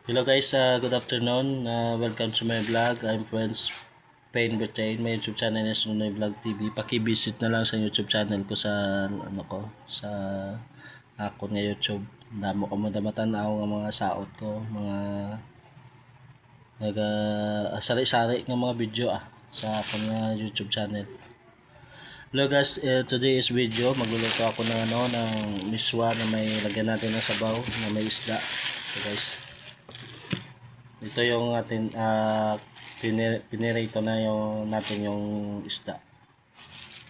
Hello guys, good afternoon. Welcome to my vlog. I'm Friends Pain Britain. My YouTube channel is Nunoy Vlog TV. Paki-visit na lang sa YouTube channel ko sa sa akon nga YouTube. Damo ko mo damatanaw nga mga saot ko, mga naga sari-sari nga mga video sa akon nga YouTube channel. Hello guys, today is video. Magluluto ako ng miswa na may lagyan natin ng sabaw na may isda. So guys, ito yung atin pinirito na natin yung isda.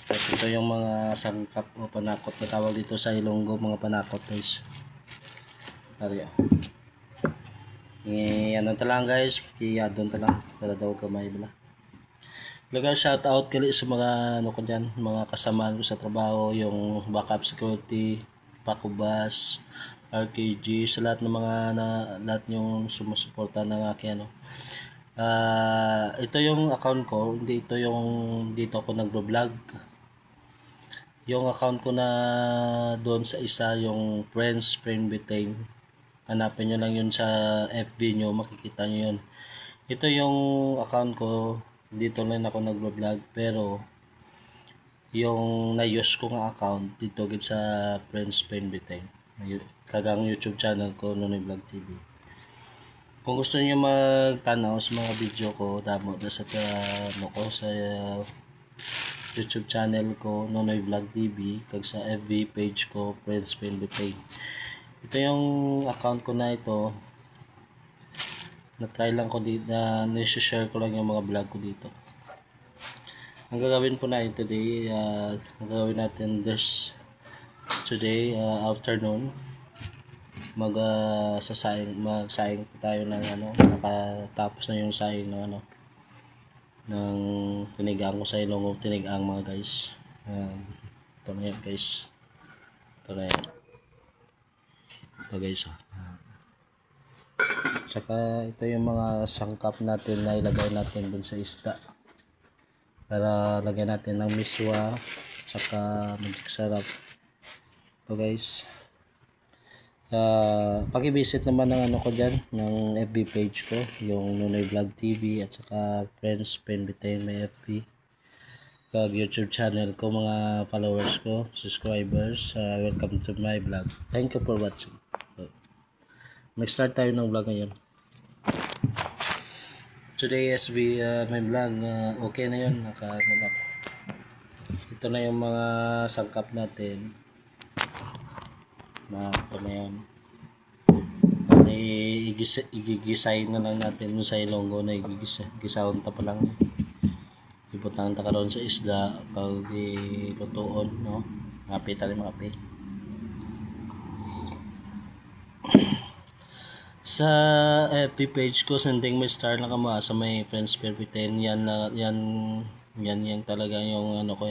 At ito yung mga sangkap o panakot na tawag dito sa Ilonggo, mga panakot guys. Ariya. Ano talang guys, kaya doon talang para daw kamay bala. Laga shout out kali sa mga ko diyan, mga kasamahan ko sa trabaho, yung backup security, Pakubas, RKG, sa lahat ng mga lahat yung sumusuporta ng akin ito yung account ko, hindi ito yung dito ako nagbo-vlog. Yung account ko na doon sa isa, yung Friends Pain Britain. Hanapin nyo lang yun sa FB nyo, makikita nyo yun. Ito yung account ko, dito lang ako nagbo-vlog, pero yung na-use ko nga account dito gid sa Friends Pain Britain, kagang YouTube channel ko, Nunoy Vlog TV. Kung gusto niyo magtanaw sa mga video ko, damo na sa sa YouTube channel ko, Nunoy Vlog TV, kag sa FB page ko, Friends Pain Britain. Ito yung account ko na ito. Na-try lang ko dito, na-share ko lang yung mga vlog ko dito. Ang gagawin po natin today, ang gagawin natin today afternoon, magsaing po tayo ng nakatapos na yung saing ng ng tinigang ko sa Ilonggo, tinigang mga guys. Ito na yan guys. Ito na yan. Ito guys. Saka ito yung mga sangkap natin na ilagay natin dun sa isda. Para lagyan natin ng miswa, saka magic sarap. So guys, paki-visit naman ng ko dyan, ng FB page ko, yung Nunoy Vlog TV, at saka Friends Pain Britain, may FB, kag YouTube channel ko, mga followers ko, subscribers. Welcome to my vlog. Thank you for watching. Mag-start tayo ng vlog ngayon. Today SB may vlog, okay na yun, ito na yung mga sangkap natin na ito na yun. Igigisay na lang natin sa Ilonggo na igigisahon ta pa lang, iputang ta karon sa isda pag ilutuon, no? Mapi tali mapi sa FB page ko, sending may star na kama sa may Friends Pain Britain. Yan talaga yung ko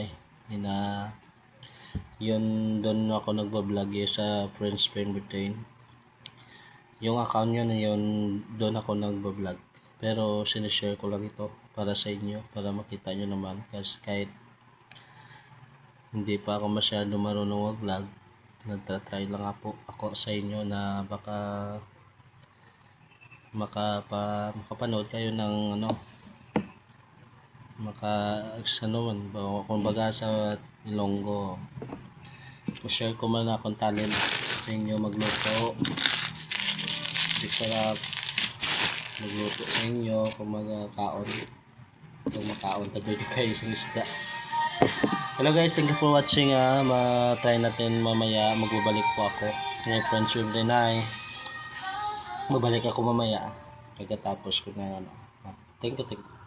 yun doon ako nagba-vlog sa Friends Pain Britain. Yung account yun doon ako nagba-vlog, pero sinishare ko lang ito para sa inyo, para makita nyo naman, kasi kahit hindi pa ako masyado marunong mag-vlog, nagtatry lang ako sa inyo na baka makapanood kayo ng kumbaga sa Ilonggo. share ko man akong talent sa inyo magluto, sarap magluto sa inyo, kung makaon tayo kayo sa isda. Hello guys, thank you for watching. Try natin mamaya, magbabalik po ako ng Friends with Renay. Babalik ako mamaya pagkatapos ko na thank you.